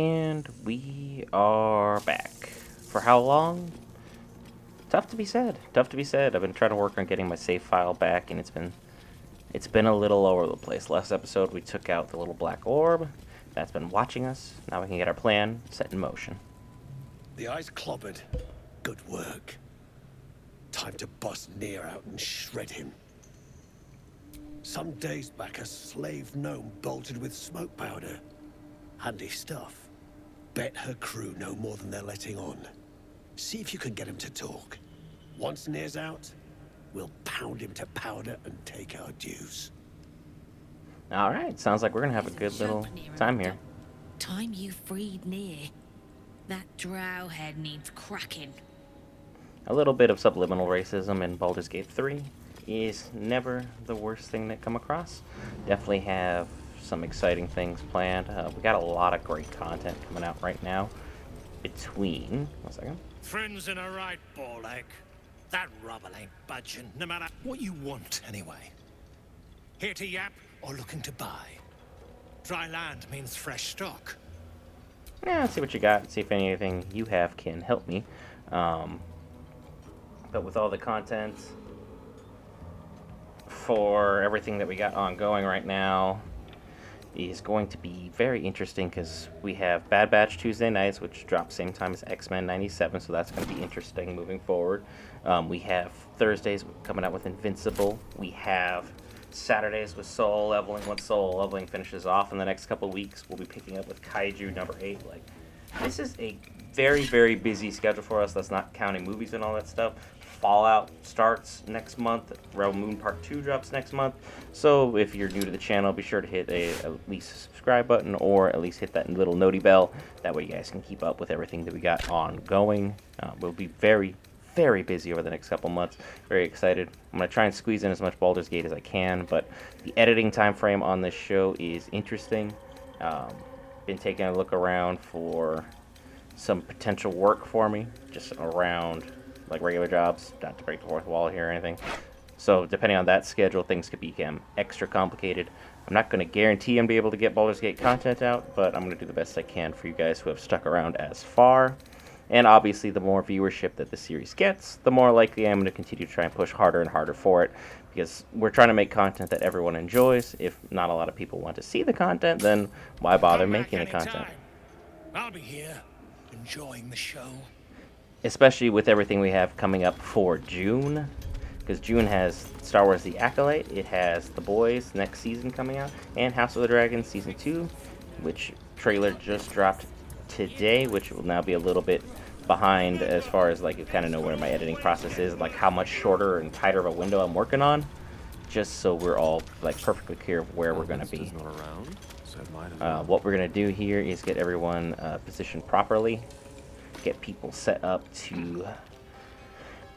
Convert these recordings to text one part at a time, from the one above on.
And we are back. For how long? Tough to be said. Tough to be said. I've been trying to work on getting my save file back, and it's been a little all over the place. Last episode, we took out the little black orb that's been watching us. Now we can get our plan set in motion. The eye's clobbered. Good work. Time to bust Near out and shred him. Some days back, a slave gnome bolted with smoke powder. Handy stuff. Bet her crew know more than they're letting on. See if you can get him to talk. Once Near's out, we'll pound him to powder and take our dues. Alright, sounds like we're gonna have a good little time here. Time you freed Near. That drow head needs cracking. A little bit of subliminal racism in Baldur's Gate 3 is never the worst thing to come across. Definitely have some exciting things planned. We got a lot of great content coming out right now between... One second. Friends in a right, Ball-egg. That rubble ain't budging, no matter what you want, anyway. Here to yap or looking to buy? Dry land means fresh stock. Yeah, see what you got. See if anything you have can help me. But with all the content for everything that we got ongoing right now is going to be very interesting because we have Bad Batch Tuesday nights, which drops same time as X-Men 97, so that's going to be interesting moving forward. We have Thursdays coming out with Invincible. We have Saturdays with Soul Leveling. Once Soul Leveling finishes off in the next couple weeks, we'll be picking up with Kaiju number 8. Like, this is a very, very busy schedule for us. That's not counting movies and all that stuff. Fallout starts next month. Realm Moon Part 2 drops next month. So if you're new to the channel, be sure to hit at least a subscribe button or at least hit that little noti bell. That way you guys can keep up with everything that we got ongoing. We'll be very, very busy over the next couple months. Very excited. I'm going to try and squeeze in as much Baldur's Gate as I can, but the editing time frame on this show is interesting. Been taking a look around for some potential work for me, just around like regular jobs, not to break the fourth wall here or anything. So depending on that schedule, things could become extra complicated. I'm not going to guarantee I'm be able to get Baldur's Gate content out, but I'm going to do the best I can for you guys who have stuck around as far. And obviously, the more viewership that the series gets, the more likely I'm going to continue to try and push harder and harder for it, because we're trying to make content that everyone enjoys. If not a lot of people want to see the content, then why bother making the content? I'll be here, enjoying the show. Especially with everything we have coming up for June, because June has Star Wars The Acolyte, it has The Boys next season coming out, and House of the Dragon Season 2, which trailer just dropped today, which will now be a little bit behind as far as like you kind of know where my editing process is, like how much shorter and tighter of a window I'm working on, just so we're all like perfectly clear of where we're going to be. What we're going to do here is get everyone positioned properly, get people set up to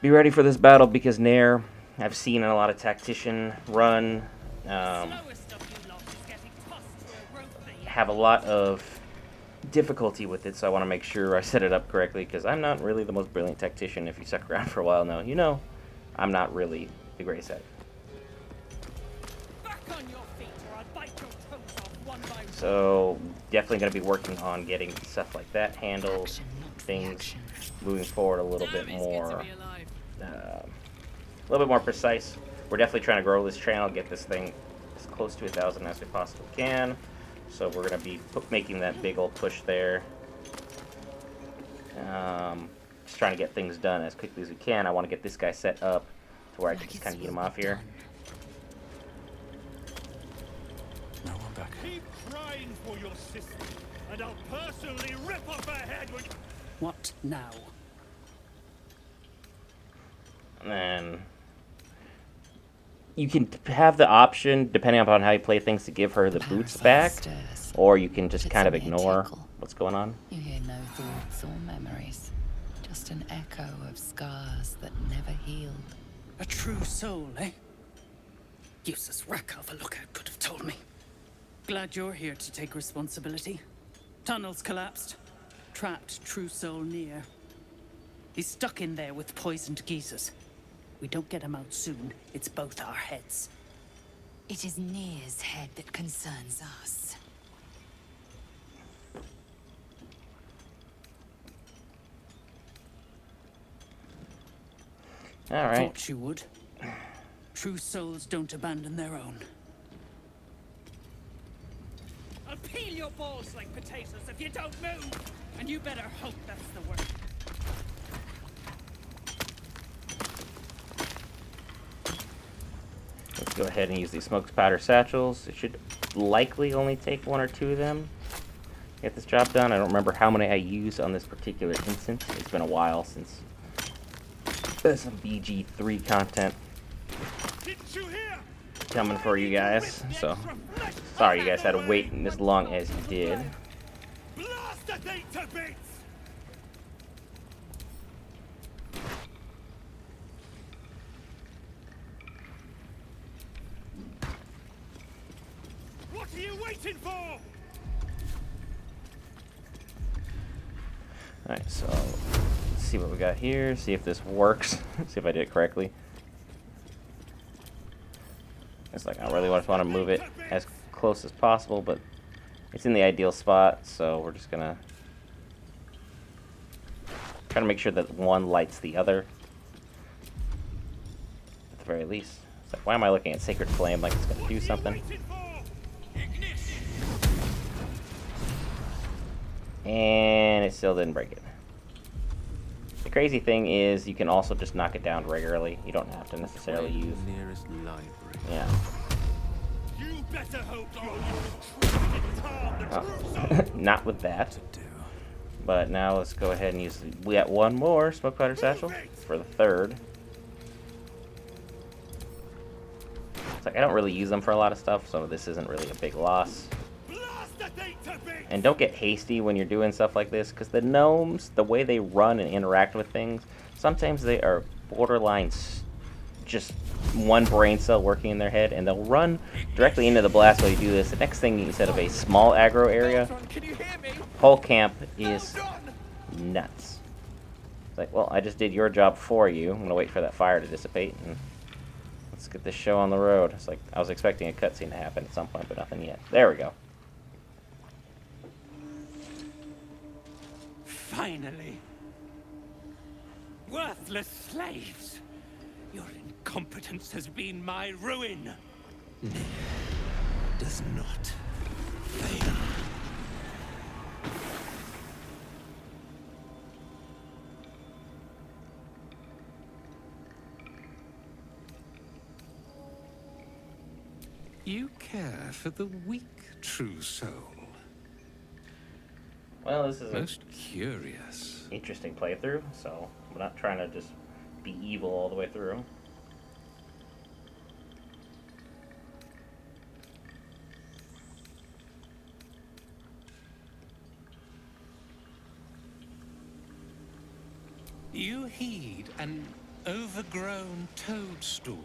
be ready for this battle, because Nair, I've seen in a lot of Tactician run, have a lot of difficulty with it, so I want to make sure I set it up correctly, because I'm not really the most brilliant Tactician. If you stuck around for a while now, you know I'm not really the greatest at it. So definitely going to be working on getting stuff like that handled, things moving forward a little bit more precise. We're definitely trying to grow this channel, get this thing as close to 1,000 as we possibly can. So we're going to be making that big old push there. Just trying to get things done as quickly as we can. I want to get this guy set up to where I can just kind of get him off here. No one back. Keep crying for your sister, and I'll personally rip off her head when... What now? And then you can have the option, depending upon how you play things, to give her the boots back, or you can just kind of ignore what's going on. You hear no thoughts or memories, just an echo of scars that never healed. A true soul, eh? Useless wreck of a lookout could have told me. Glad you're here to take responsibility. Tunnels collapsed. Trapped true soul Near. He's stuck in there with poisoned geezers. We don't get him out soon, it's both our heads. It is Near's head that concerns us. All right. Thought you would. True souls don't abandon their own. I'll peel your balls like potatoes if you don't move! And you better hope that's the word. Let's go ahead and use these smoked powder satchels. It should likely only take 1 or 2 of them to get this job done. I don't remember how many I used on this particular instance. It's been a while since there's some BG3 content coming for you guys. So, sorry you guys had to wait as long as you did. Blast the thing to bits! What are you waiting for? Alright, so let's see what we got here. See if this works. See if I did it correctly. It's like I really just want to move it as close as possible, but it's in the ideal spot, so we're just gonna try to make sure that one lights the other. At the very least. It's like, why am I looking at Sacred Flame like it's gonna do something? And it still didn't break it. The crazy thing is you can also just knock it down regularly. You don't have to necessarily use... Nearest library. Yeah. You better hope you're Not with that. But now let's go ahead and use... We got one more smoke powder satchel for the third. It's like I don't really use them for a lot of stuff, so this isn't really a big loss. And don't get hasty when you're doing stuff like this, because the gnomes, the way they run and interact with things, sometimes they are borderline just one brain cell working in their head, and they'll run directly into the blast while you do this. The next thing, instead of a small aggro area, whole camp is nuts. It's like, well, I just did your job for you. I'm going to wait for that fire to dissipate, and let's get this show on the road. It's like I was expecting a cutscene to happen at some point, but nothing yet. There we go. Finally! Worthless slaves! Your incompetence has been my ruin! does not fail. You care for the weak, true soul. Well, this is Most curious. an interesting playthrough, so I'm not trying to just be evil all the way through. You heed an overgrown toadstool,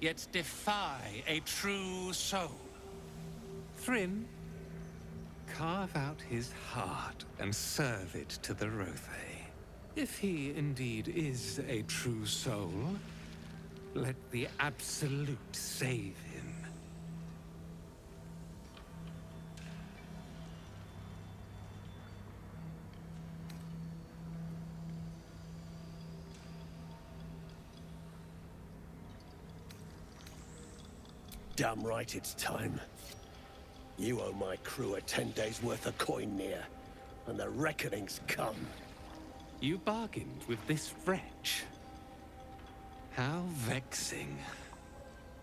yet defy a true soul. Thrym, carve out his heart and serve it to the Rothe. If he indeed is a true soul, let the Absolute save him. Damn right it's time. You owe my crew a 10 days' worth of coin near, and the reckoning's come. You bargained with this wretch. How vexing.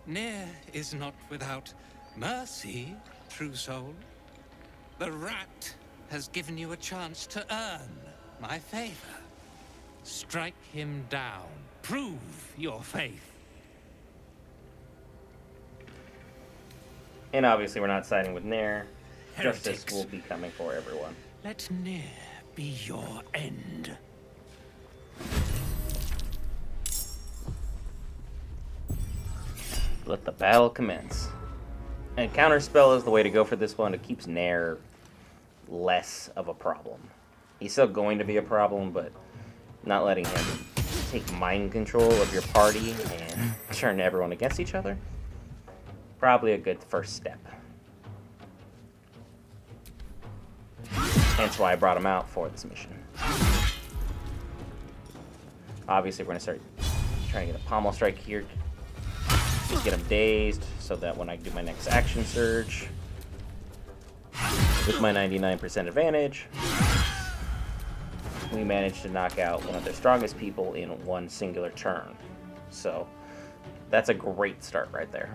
Near is not without mercy, true soul. The rat has given you a chance to earn my favor. Strike him down. Prove your faith. And obviously we're not siding with Nair. Justice Heretics. will be coming for everyone. Let Near be your end. Let the battle commence. And counterspell is the way to go for this one. It keeps Nair less of a problem. He's still going to be a problem, but not letting him take mind control of your party and turn everyone against each other. Probably a good first step. Hence why I brought him out for this mission. Obviously, we're going to start Trying to get a pommel strike here. Just get him dazed so that when I do my next action surge, with my 99% advantage, we managed to knock out one of their strongest people in one singular turn. So that's a great start right there.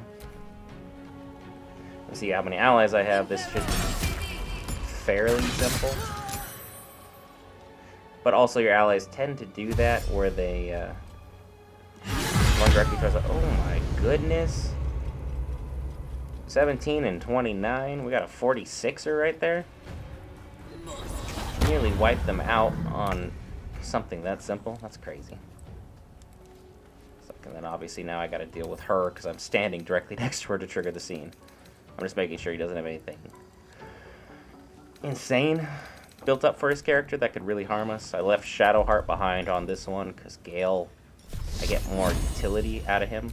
Let's see how many allies I have. This should be fairly simple. But also your allies tend to do that where they run directly towards the... Oh my goodness. 17 and 29. We got a 46er right there. Nearly wiped them out on something that simple. That's crazy. And then obviously now I gotta deal with her because I'm standing directly next to her to trigger the scene. I'm just making sure he doesn't have anything insane built up for his character that could really harm us. I left Shadowheart behind on this one because Gale, I get more utility out of him.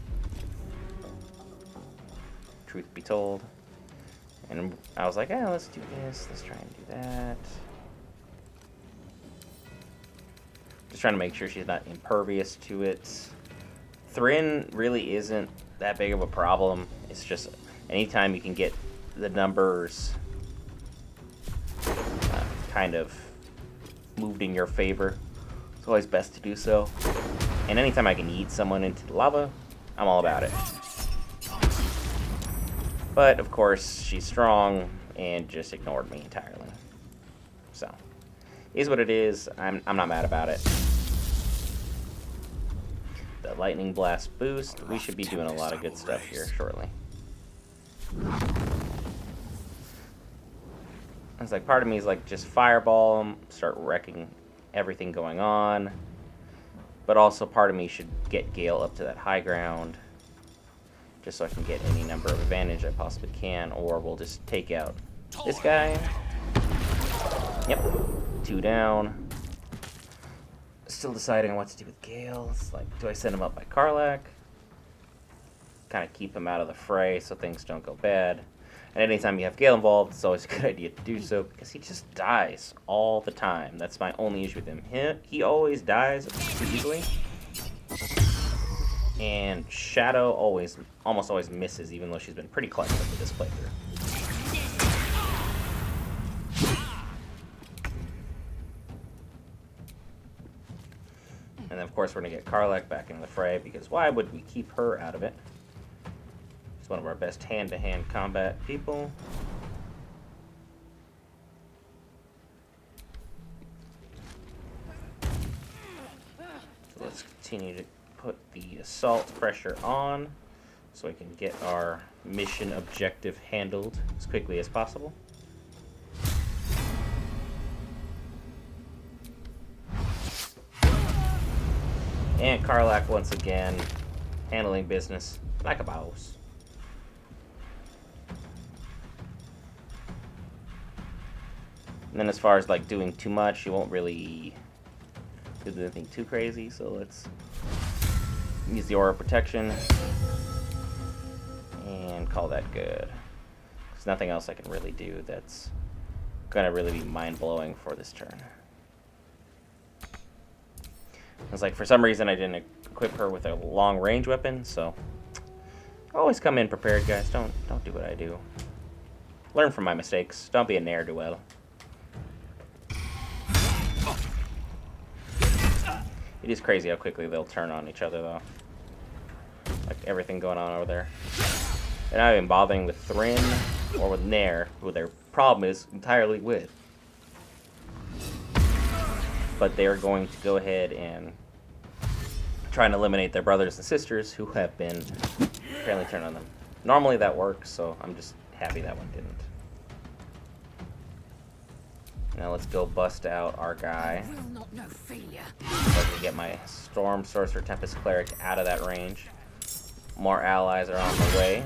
Truth be told. And I was like, eh, let's do this. Let's try and do that. Just trying to make sure she's not impervious to it. Thrin really isn't that big of a problem. It's just anytime you can get the numbers kind of moved in your favor, it's always best to do so. And anytime I can eat someone into the lava, I'm all about it. But of course, she's strong and just ignored me entirely. So, is what it is. I'm not mad about it. The lightning blast boost. We should be doing a lot of good stuff here shortly. It's like part of me is like just fireball them, start wrecking everything going on. But also part of me should get Gale up to that high ground, just so I can get any number of advantage I possibly can, or we'll just take out this guy. Yep, 2 down. Still deciding on what to do with Gale. It's like, do I send him up by Karlach? Kind of keep him out of the fray so things don't go bad. And anytime you have Gale involved, it's always a good idea to do so because he just dies all the time. That's my only issue with him. He always dies too easily. And Shadow almost always misses, even though she's been pretty clever with this playthrough. And then, of course, we're going to get Karlach back in the fray, because why would we keep her out of it? She's one of our best hand-to-hand combat people. So let's continue to put the assault pressure on so we can get our mission objective handled as quickly as possible. And Karlach once again handling business like a boss. And then as far as like doing too much, you won't really do anything too crazy, so let's use the aura protection and call that good. There's nothing else I can really do that's gonna really be mind-blowing for this turn. It's like for some reason I didn't equip her with a long-range weapon, so always come in prepared, guys. Don't do what I do. Learn from my mistakes. Don't be a ne'er-do-well. It is crazy how quickly they'll turn on each other, though. Like everything going on over there. They're not even bothering with Thrin or with Nair, who their problem is entirely with. But they're going to go ahead and try and eliminate their brothers and sisters who have been apparently turned on them. Normally that works, so I'm just happy that one didn't. Now let's go bust out our guy. So I can get my Storm Sorcerer Tempest Cleric out of that range. More allies are on the way,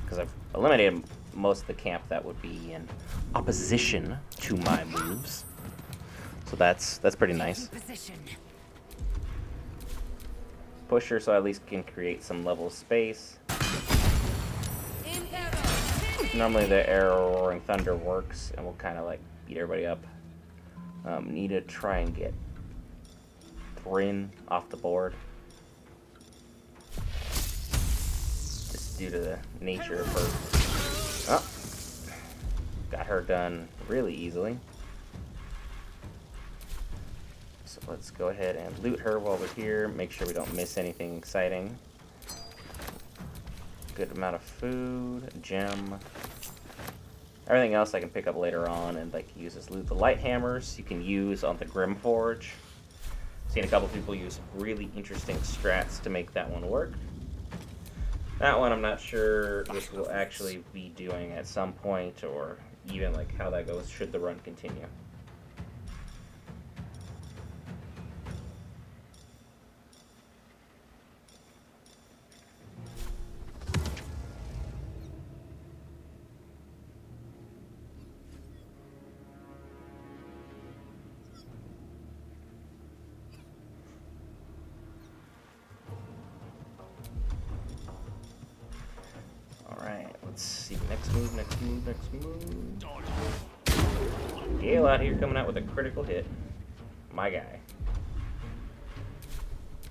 because I've eliminated most of the camp that would be in opposition to my moves. So that's pretty nice. Push her so I at least can create some level of space. Normally the Arrow Roaring Thunder works, and we'll kind of like beat everybody up. Need to try and get Thrin off the board. due to the nature of her. Oh, got her done really easily. So let's go ahead and loot her while we're here. Make sure we don't miss anything exciting. Good amount of food, a gem. Everything else I can pick up later on and like use as loot. The light hammers you can use on the Grimforge. Seen a couple people use really interesting strats to make that one work. That one I'm not sure if we'll actually be doing at some point, or even like how that goes should the run continue. Let's see. Next move. Gale out here coming out with a critical hit. My guy.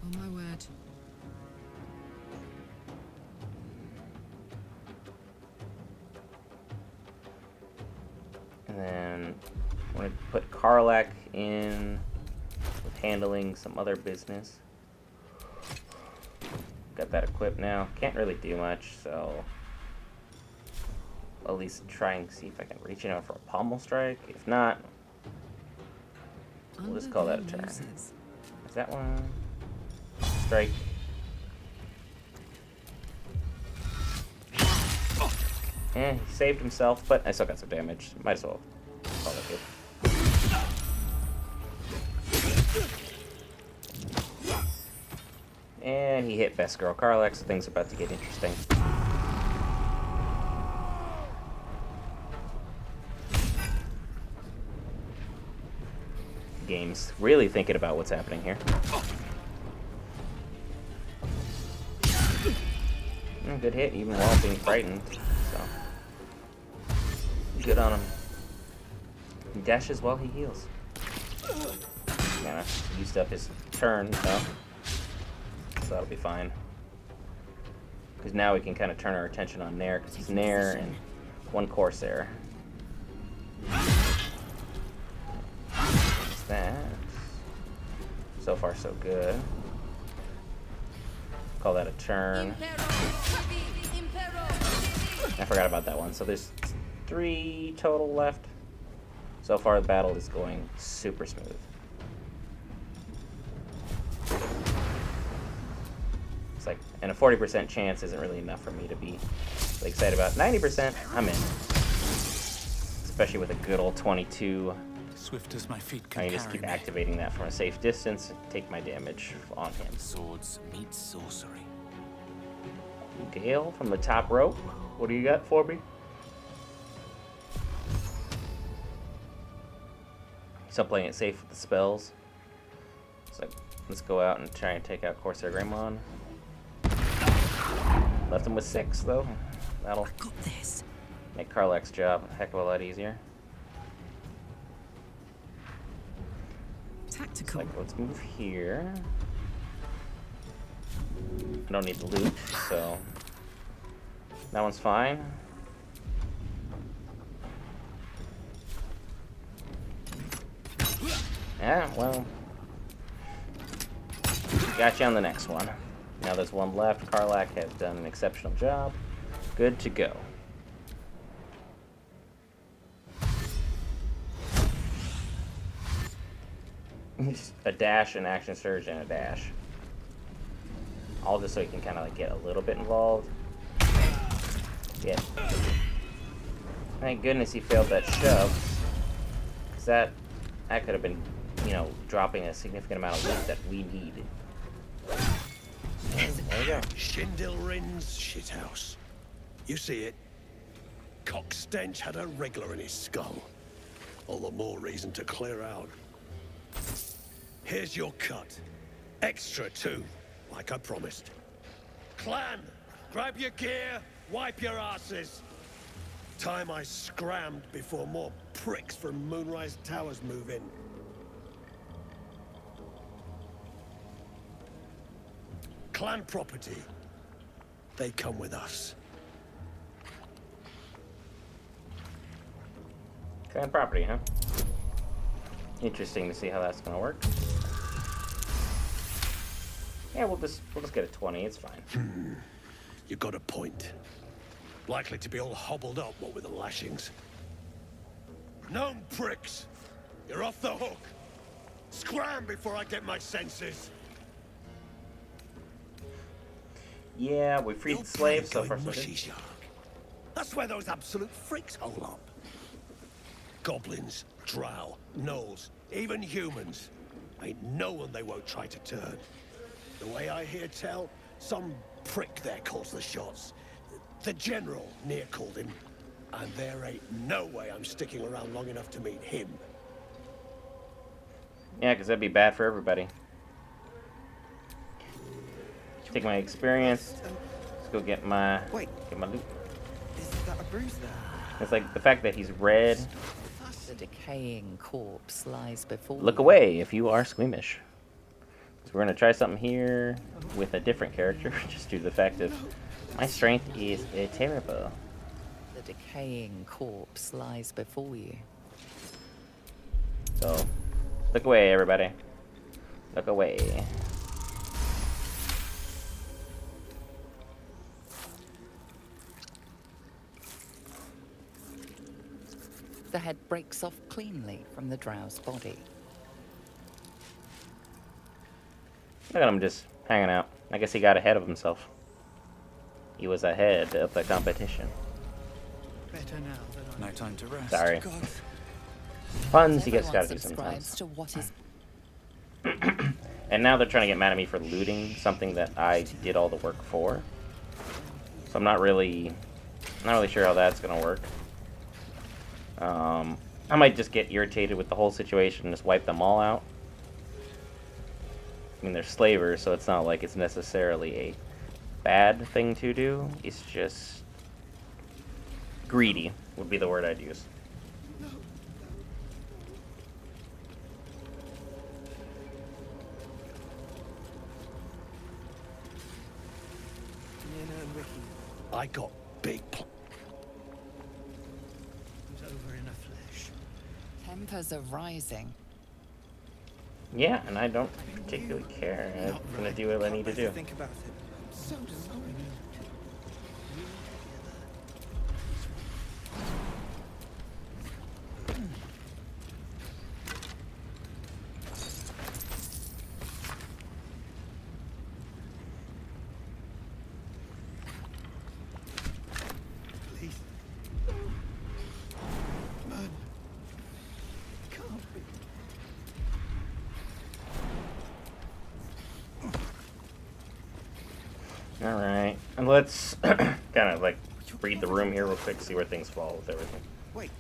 Oh my word. And then I'm going to put Karlak in with handling some other business. Got that equipped now. Can't really do much, so at least try and see if I can reach in for a pommel strike. If not, we'll just call that a turn. Is that one? Strike. And he saved himself, but I still got some damage. Might as well call it good. And he hit Best Girl Karlak, so things are about to get interesting. Game's really thinking about what's happening here. Good hit, even while being frightened. So good on him. He dashes while he heals. Kinda used up his turn, so that'll be fine. Because now we can kind of turn our attention on Nair, because he's Nair and one Corsair. That. So far, so good. Call that a turn. I forgot about that one. So there's 3 total left. So far, the battle is going super smooth. It's like, and a 40% chance isn't really enough for me to be really excited about. 90%, I'm in. Especially with a good old 22. Swift as my feet can I can just keep activating that from a safe distance and take my damage on him. Swords meet sorcery. Gale from the top rope. What do you got for me? Still playing it safe with the spells. So let's go out and try and take out Corsair Greymon. Left him with 6 though. That'll make Karlak's job a heck of a lot easier. Tactical. Like, let's move here. I don't need the loot, so that one's fine. Yeah, well, got you on the next one. Now there's one left. Karlak has done an exceptional job. Good to go. A dash, an action surge, and a dash. All just so you can kind of like get a little bit involved. Yeah. Thank goodness he failed that shove. Because that could have been, you know, dropping a significant amount of loot that we needed. And there we go. Shindilrin's shithouse. You see it? Cockstench had a wriggler in his skull. All the more reason to clear out. Here's your cut. Extra too, like I promised. Clan, grab your gear, wipe your asses. Time I scrammed before more pricks from Moonrise Towers move in. Clan property. They come with us. Grand property, huh? Interesting to see how that's gonna work. Yeah, we'll just get a 20. It's fine. You got a point. Likely to be all hobbled up, what with the lashings. Gnome pricks! You're off the hook! Scram before I get my senses! Yeah, we freed the slaves, so far so mushy, good. Shark. That's where those absolute freaks hole up. Goblins, drow, gnolls, even humans. Ain't no one they won't try to turn. The way I hear tell, some prick there calls the shots. The general near called him. And there ain't no way I'm sticking around long enough to meet him. Yeah, because that'd be bad for everybody. Take my experience. Let's go get my loot. Is that a bruise there? It's like the fact that he's red. The decaying corpse lies before Look you. away if you are squeamish. So we're gonna try something here with a different character, just due to the fact of my strength is terrible. The decaying corpse lies before you. So look away, everybody. Look away. The head breaks off cleanly from the drow's body. Look at him just hanging out. I guess he got ahead of himself. He was ahead of the competition. Better now that I'm... No time to rest. Sorry. God. Puns, you guys Everyone gotta do subscribes sometimes. to what is And now they're trying to get mad at me for looting something that I did all the work for. So I'm not really sure how that's gonna work. I might just get irritated with the whole situation and just wipe them all out. I mean, they're slavers, so it's not like it's necessarily a bad thing to do. It's just greedy would be the word I'd use. Nina and Ricky. I got big Who's over in the flesh. tempers are rising. Yeah, and I don't particularly care. I'm gonna do what I need to do. Think about it. So sorry. Please. Man. Can't be. Alright, and let's kind of like read the room here real quick, see where things fall with everything. Wait.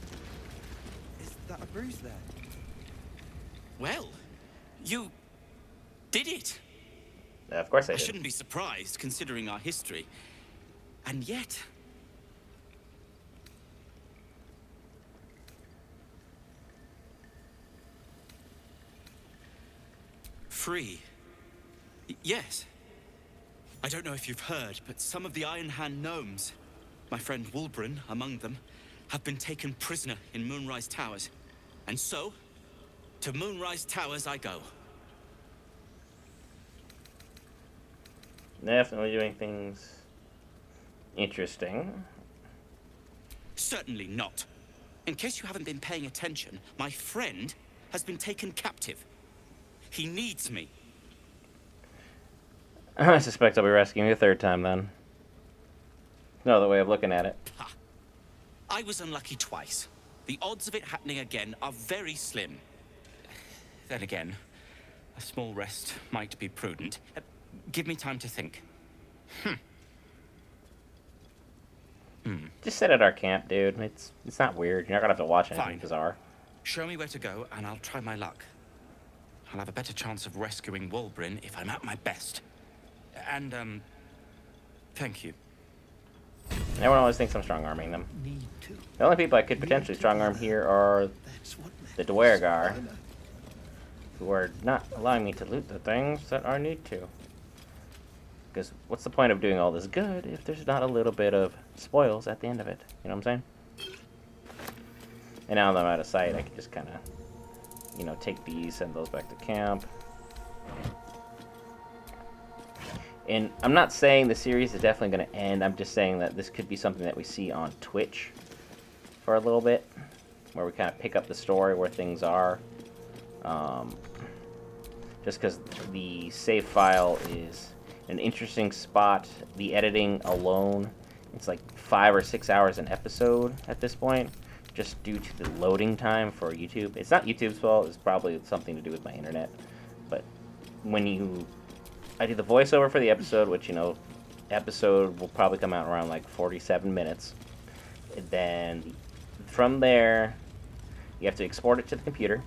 Is that a bruise there? Well, you did it. Of course I I did. shouldn't be surprised, considering our history. And yet... Free. Yes. I don't know if you've heard, but some of the Iron Hand gnomes, my friend Wulbren among them, have been taken prisoner in Moonrise Towers. And so, to Moonrise Towers I go. Definitely doing things interesting. Certainly not. In case you haven't been paying attention, my friend has been taken captive. He needs me. I suspect I'll be rescuing you a third time then. No other way of looking at it. Ha. I was unlucky twice. The odds of it happening again are very slim. Then again, a small rest might be prudent. Give me time to think. Just sit at our camp, dude. It's not weird. You're not gonna have to watch anything Fine. bizarre. Show me where to go, and I'll try my luck. I'll have a better chance of rescuing Wulbren if I'm at my best. And, thank you. Everyone always thinks I'm strong-arming them. Need to. The only people I could potentially strong-arm here are That's what the Dwergar, who are not allowing me to loot the things that I need to. Because what's the point of doing all this good if there's not a little bit of spoils at the end of it? You know what I'm saying? And now that I'm out of sight, I can just kind of, you know, take these, send those back to camp. And I'm not saying the series is definitely going to end. I'm just saying that this could be something that we see on Twitch for a little bit, where we kind of pick up the story where things are. Just because the save file is an interesting spot. The editing alone, it's like 5 or 6 hours an episode at this point, just due to the loading time for YouTube. It's not YouTube's fault. It's probably something to do with my internet. But when I do the voiceover for the episode, which, you know, episode will probably come out around like 47 minutes. And then from there, you have to export it to the computer,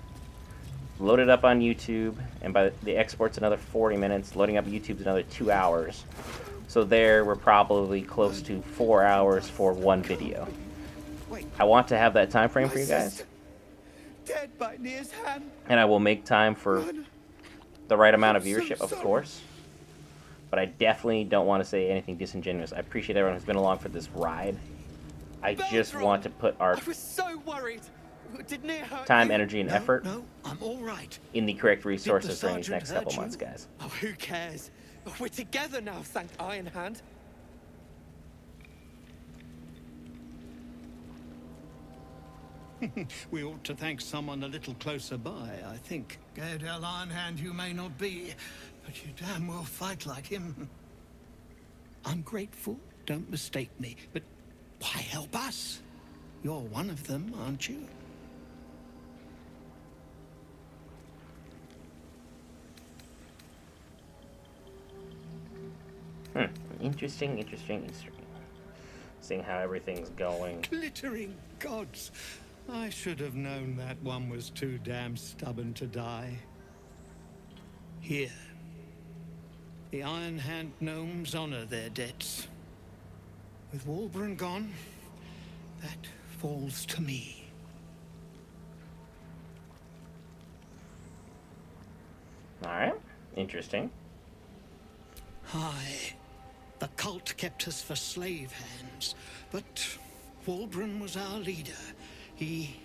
load it up on YouTube, and by the export's another 40 minutes. Loading up YouTube's another 2 hours. So there, we're probably close to 4 hours for one video. I want to have that time frame for you guys, Dead by Nir's hand. and I will make time for the right amount of viewership, of course. But I definitely don't want to say anything disingenuous. I appreciate everyone who's been along for this ride. I just want to put our I was so worried. Did Nir hurt time, you? energy, and effort No, I'm all right. in the correct resources during these sergeant next couple hurt you? months, guys. Oh, who cares? We're together now, thank Iron Hand. We ought to thank someone a little closer by, I think. Gaedel Ironhand you may not be, but you damn well fight like him. I'm grateful, don't mistake me, but why help us? You're one of them, aren't you? Interesting. Seeing how everything's going. Glittering gods! I should have known that one was too damn stubborn to die. Here. The Iron Hand gnomes honor their debts. With Walburn gone, that falls to me. Alright, interesting. Aye. The cult kept us for slave hands, but Walburn was our leader. He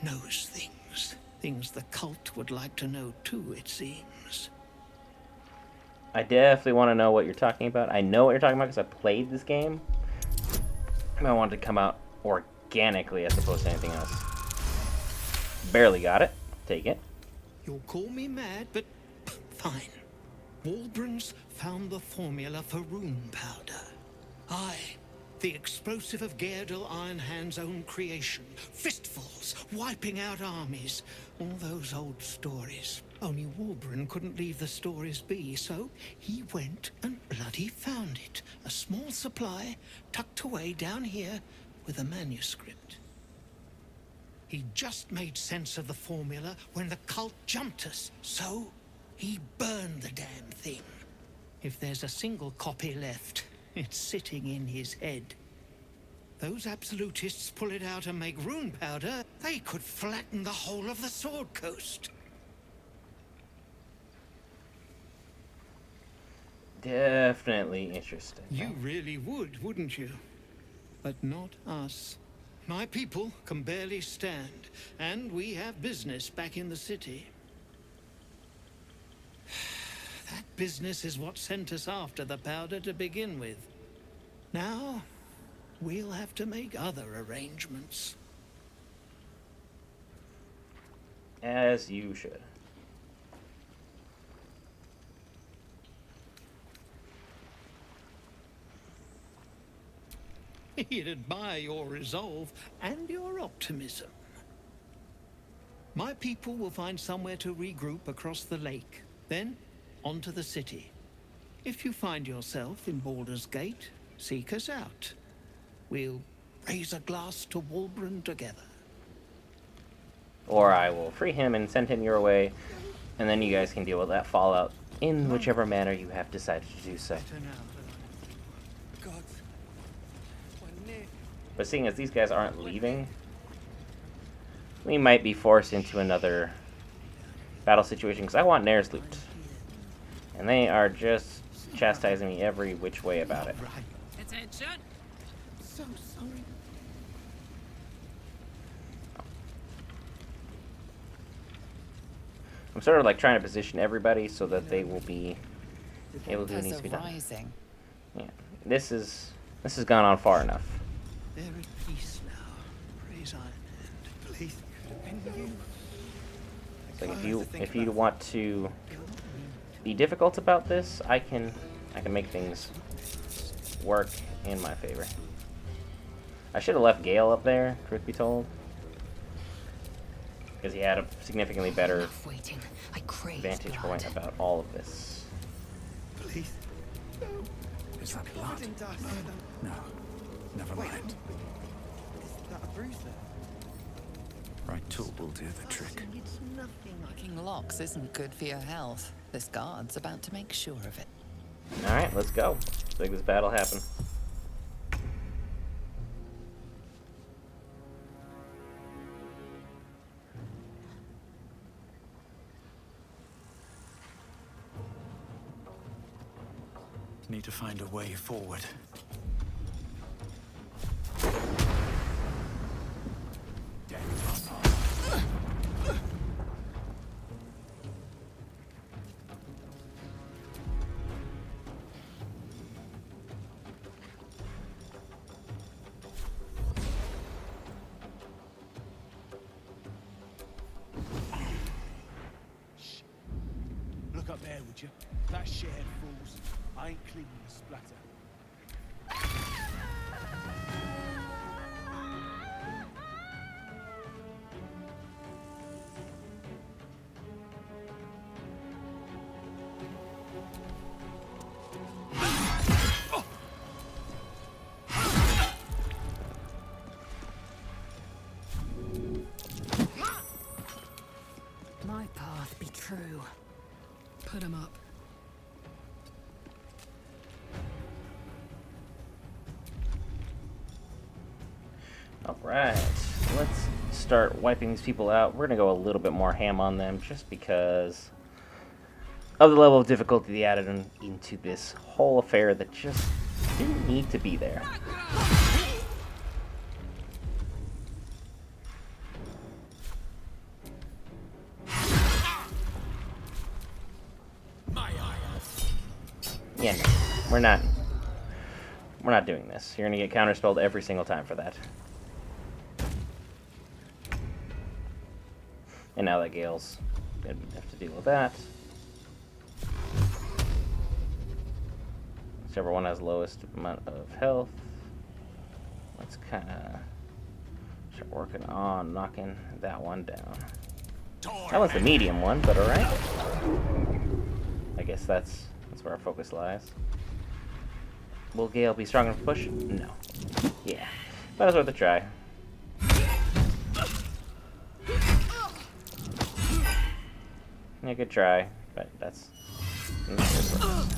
knows things. Things the cult would like to know too, it seems. I definitely want to know what you're talking about. I know what you're talking about because I played this game. I wanted to come out organically as opposed to anything else. Barely got it. Take it. You'll call me mad, but fine. Walbrun's found the formula for rune powder. Aye, the explosive of Gaedel Ironhand's own creation. Fistfuls, wiping out armies. All those old stories. Only Walburn couldn't leave the stories be, so he went and bloody found it. A small supply tucked away down here with a manuscript. He just made sense of the formula when the cult jumped us, so he burned the damn thing. If there's a single copy left, it's sitting in his head. Those absolutists pull it out and make rune powder, they could flatten the whole of the Sword Coast. Definitely interesting. You really would, wouldn't you? But not us. My people can barely stand, and we have business back in the city. That business is what sent us after the powder to begin with. Now, we'll have to make other arrangements. As you should. He'd admire your resolve and your optimism. My people will find somewhere to regroup across the lake, then onto the city. If you find yourself in Baldur's Gate, seek us out. We'll raise a glass to Walburn together. Or I will free him and send him your way, and then you guys can deal with that fallout in whichever manner you have decided to do so. But seeing as these guys aren't leaving, we might be forced into another battle situation, because I want Nair's loot. And they are just chastising me every which way about it. Attention! So sorry. I'm sort of like trying to position everybody so that they will be able to do what Tempers needs are to be done. rising. Yeah, this has gone on far enough. They're at peace now. Praise Iron Hand. Please, could have been you. So if you want to be difficult about this, I can make things work in my favor. I should have left Gale up there, truth be told, because he had a significantly better vantage point about all of this. Please. Is that blood? No. Never mind. Is that a bruise there? Right tool will do the trick. It's nothing like Picking locks isn't good for your health. This guard's about to make sure of it. Alright, let's go. Let's make this battle happen. Need to find a way forward. Look up there, would you? That shithead falls. I ain't cleaning the splatter. My path be true. Put 'em up. Alright, let's start wiping these people out. We're gonna go a little bit more ham on them just because of the level of difficulty they added into this whole affair that just didn't need to be there. Yeah, no, we're not doing this. You're gonna get counterspelled every single time for that. And now that Gale's gonna have to deal with that. Whichever one has lowest amount of health. Let's kinda start working on knocking that one down. That was the medium one, but alright. I guess that's where our focus lies. Will Gale be strong enough to push? No. Yeah. But it's worth a try. Yeah, good try, but that's not good for us.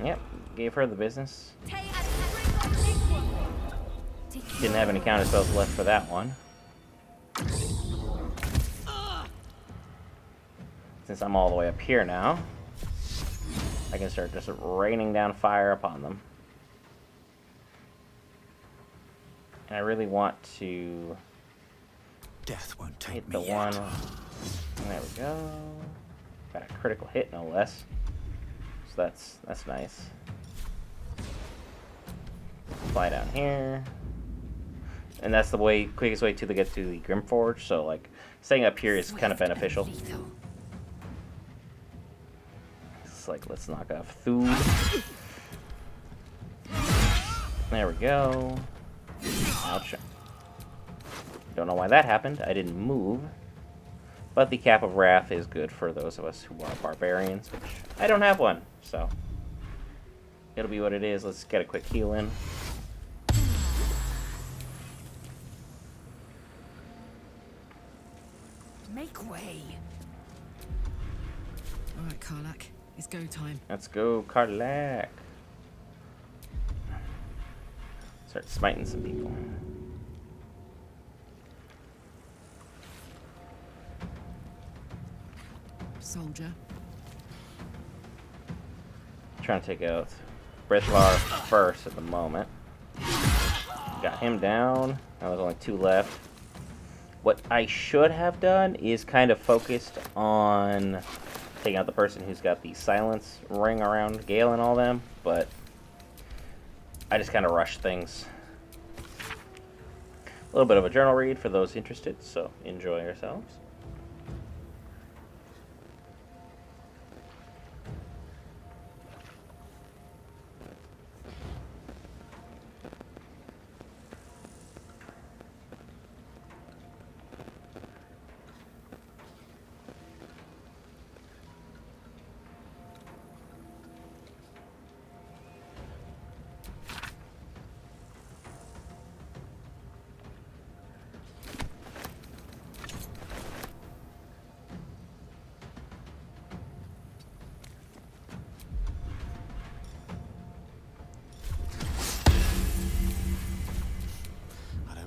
Yep, gave her the business. Didn't have any counter spells left for that one. Since I'm all the way up here now, I can start just raining down fire upon them. And I really want to Death won't take hit me the yet. one. There we go. Got a critical hit, no less. So that's nice. Fly down here. And that's the quickest way to get to the Grimforge, so like staying up here is kind of beneficial. It's like, let's knock off food. There we go. Ouch. Don't know why that happened. I didn't move. But the Cap of Wrath is good for those of us who are barbarians, which I don't have one, so it'll be what it is. Let's get a quick heal in. Make way. All right, Karlak. It's go time. Let's go, Karlak. Start smiting some people. Soldier. Trying to take out Breathlar first at the moment. Got him down. Now there's only two left. What I should have done is kind of focused on taking out the person who's got the silence ring around Gale and all them, but I just kind of rushed things. A little bit of a journal read for those interested, so enjoy yourselves.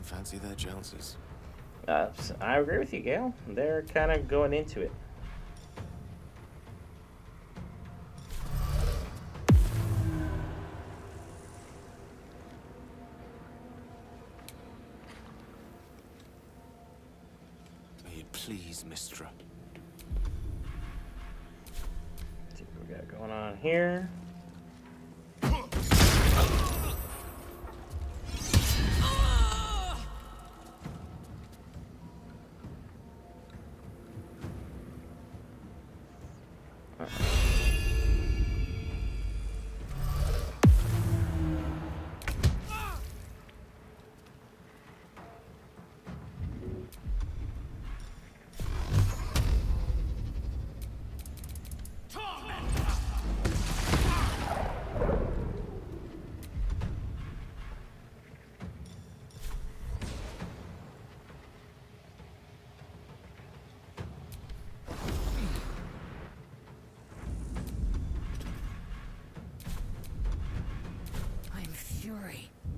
Fancy their chances. I agree with you, Gale. They're kind of going into it. May it please, Mistra. Let's see what we got going on here.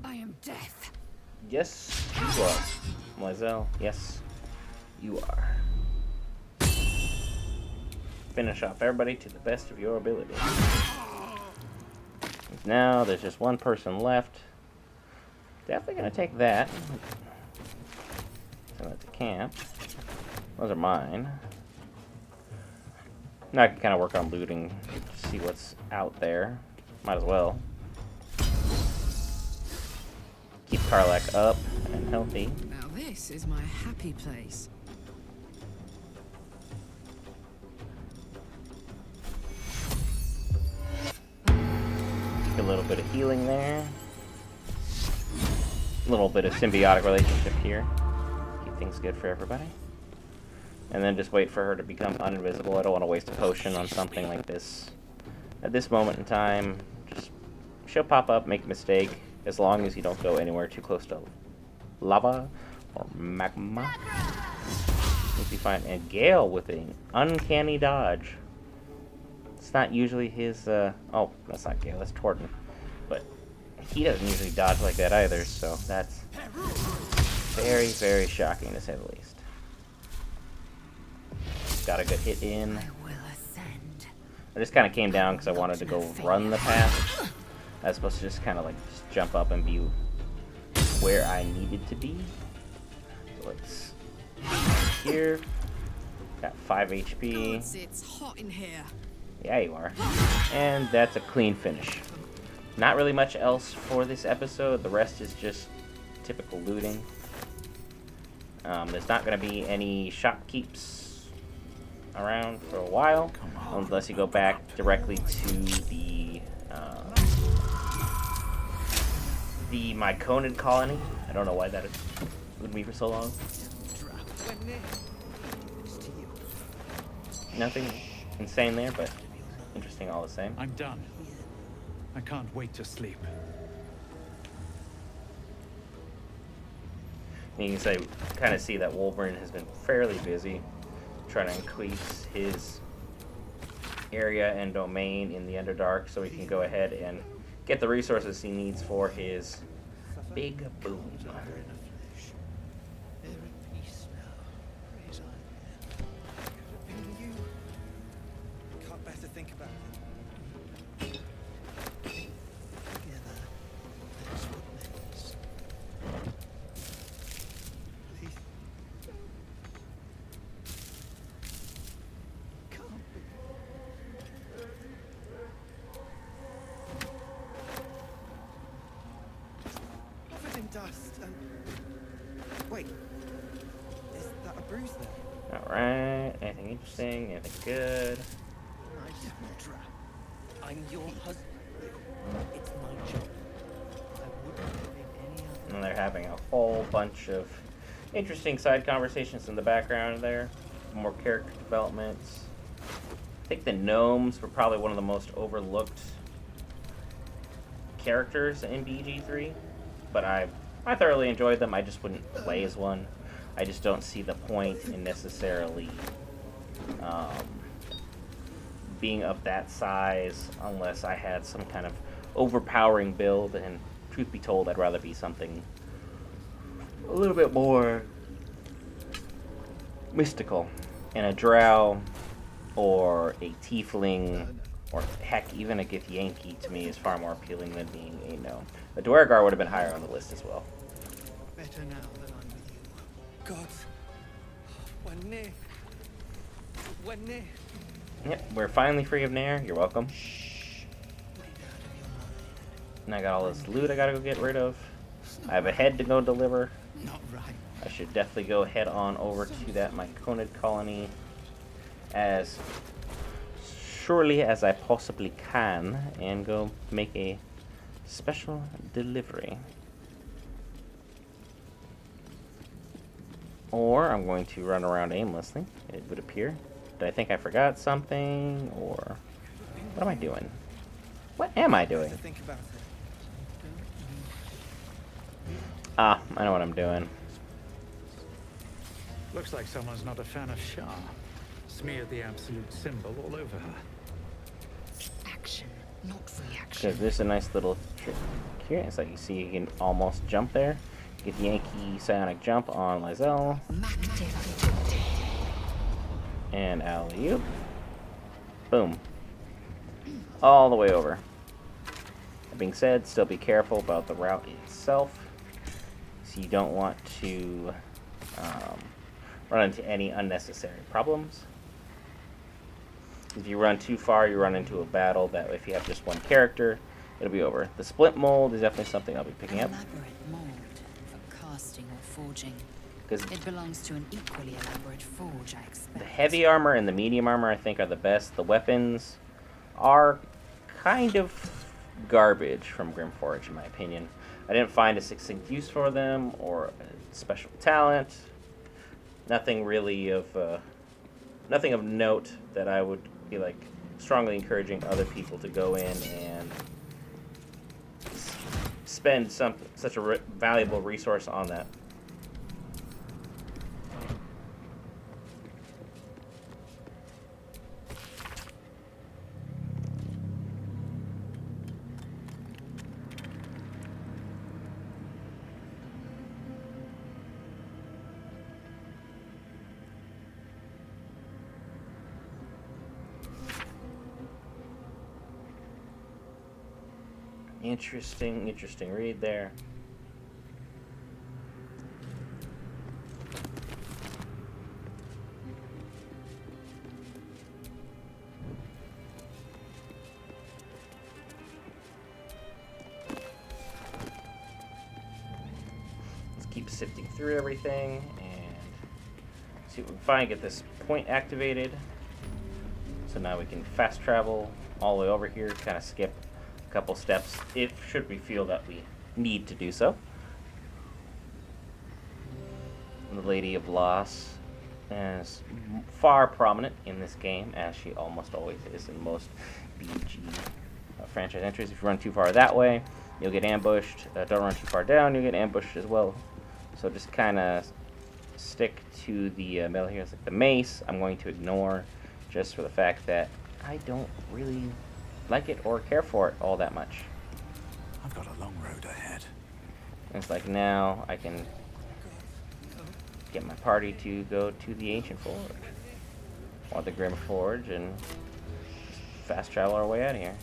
I am death. Yes, you are. Moiselle, yes, you are. Finish off everybody to the best of your ability. Now there's just one person left. Definitely gonna take that. Send that to camp. Those are mine. Now I can kind of work on looting, see what's out there. Might as well. Keep Karlak up and healthy. Now this is my happy place. A little bit of healing there. A little bit of symbiotic relationship here. Keep things good for everybody. And then just wait for her to become uninvisible. I don't want to waste a potion on something like this. At this moment in time, just she'll pop up, make a mistake. As long as you don't go anywhere too close to lava or magma, you'll be fine. And Gale with an uncanny dodge. It's not usually his, oh, that's not Gale, that's Torton. But he doesn't usually dodge like that either, so that's very, very shocking to say the least. Got a good hit in. I just kind of came down because I wanted to go run the path. I was supposed to just kind of like just jump up and be where I needed to be. So let's here. Got 5 HP. It's hot in here. Yeah, you are. And that's a clean finish. Not really much else for this episode. The rest is just typical looting. There's not going to be any shopkeeps around for a while, unless you go back directly to the Myconid colony. I don't know why that would be for so long. Nothing insane there, but interesting all the same. I'm done. I can't wait to sleep. You can say, kind of see that Wolverine has been fairly busy trying to increase his area and domain in the Underdark so he can go ahead and get the resources he needs for his big boom. Can't bear to think about it. Together, that's what matters. Please, bruise there. Alright, anything interesting? Anything good? I'm your husband. It's my job. I wouldn't have it any other. And they're having a whole bunch of interesting side conversations in the background there. More character developments. I think the gnomes were probably one of the most overlooked characters in BG3, but I thoroughly enjoyed them. I just wouldn't play as one. I just don't see the point in necessarily being of that size unless I had some kind of overpowering build, and truth be told, I'd rather be something a little bit more mystical. And a drow or a tiefling, or heck, even a Githyanki to me is far more appealing than being a gnome. A Dwargar would have been higher on the list as well. Better now that I'm with you. God. We're near. We're near. Yep, we're finally free of Nair. You're welcome. And I got all this loot I gotta go get rid of. I have a head to go deliver. Not right. I should definitely go head on over to that Myconid colony as surely as I possibly can and go make a special delivery. Or I'm going to run around aimlessly, it would appear. Did I think I forgot something, or what am I doing? What am I doing? Think about it. Ah, I know what I'm doing. Looks like someone's not a fan of Shah. Smeared the absolute symbol all over her. Action, not reaction. Because there's a nice little trick here. It's like you see you can almost jump there. Get the Yankee Psionic Jump on Lizelle. And alley-oop. Boom. All the way over. That being said, still be careful about the route itself. So you don't want to run into any unnecessary problems. If you run too far, you run into a battle that if you have just one character, it'll be over. The split mold is definitely something I'll be picking up. Elaborate mold for casting or forging. Because it belongs to an equally elaborate forge, I expect. The heavy armor and the medium armor, I think, are the best. The weapons are kind of garbage from Grimforge, in my opinion. I didn't find a succinct use for them or a special talent. Nothing really of nothing of note that I would be like strongly encouraging other people to go in and spend such a valuable resource on that. Interesting read there. Let's keep sifting through everything and see what we can find. Get this point activated. So now we can fast travel all the way over here, kind of skip couple steps if should we feel that we need to do so. The Lady of Loss is far prominent in this game, as she almost always is in most BG franchise entries. If you run too far that way, you'll get ambushed. Don't run too far down, you'll get ambushed as well. So just kind of stick to the middle here. It's like the mace I'm going to ignore just for the fact that I don't really like it or care for it all that much. I've got a long road ahead. And it's like now I can get my party to go to the Ancient Forge or the Grim Forge and fast travel our way out of here.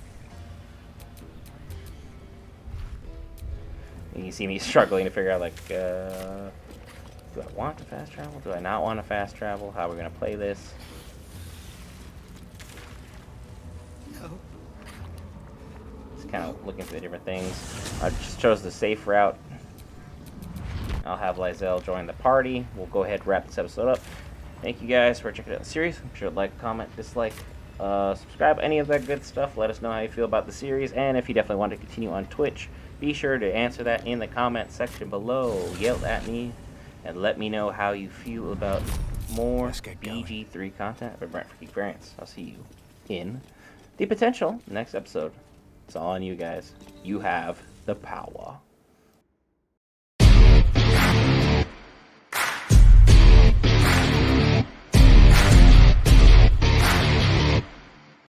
And you see me struggling to figure out like, do I want to fast travel? Do I not want to fast travel? How are we gonna play this? Kind of looking for the different things. I just chose the safe route I'll have Lizelle join the party. We'll go ahead and wrap this episode up. Thank you guys for checking out the series. Be sure to like, comment, dislike, subscribe, any of that good stuff. Let us know how you feel about the series, and if you definitely want to continue on Twitch, be sure to answer that in the comment section below. Yell at me and let me know how you feel about more BG3 content. I'm Brent for Geek Variants. I'll see you in the potential next episode. It's all on you guys. You have the power.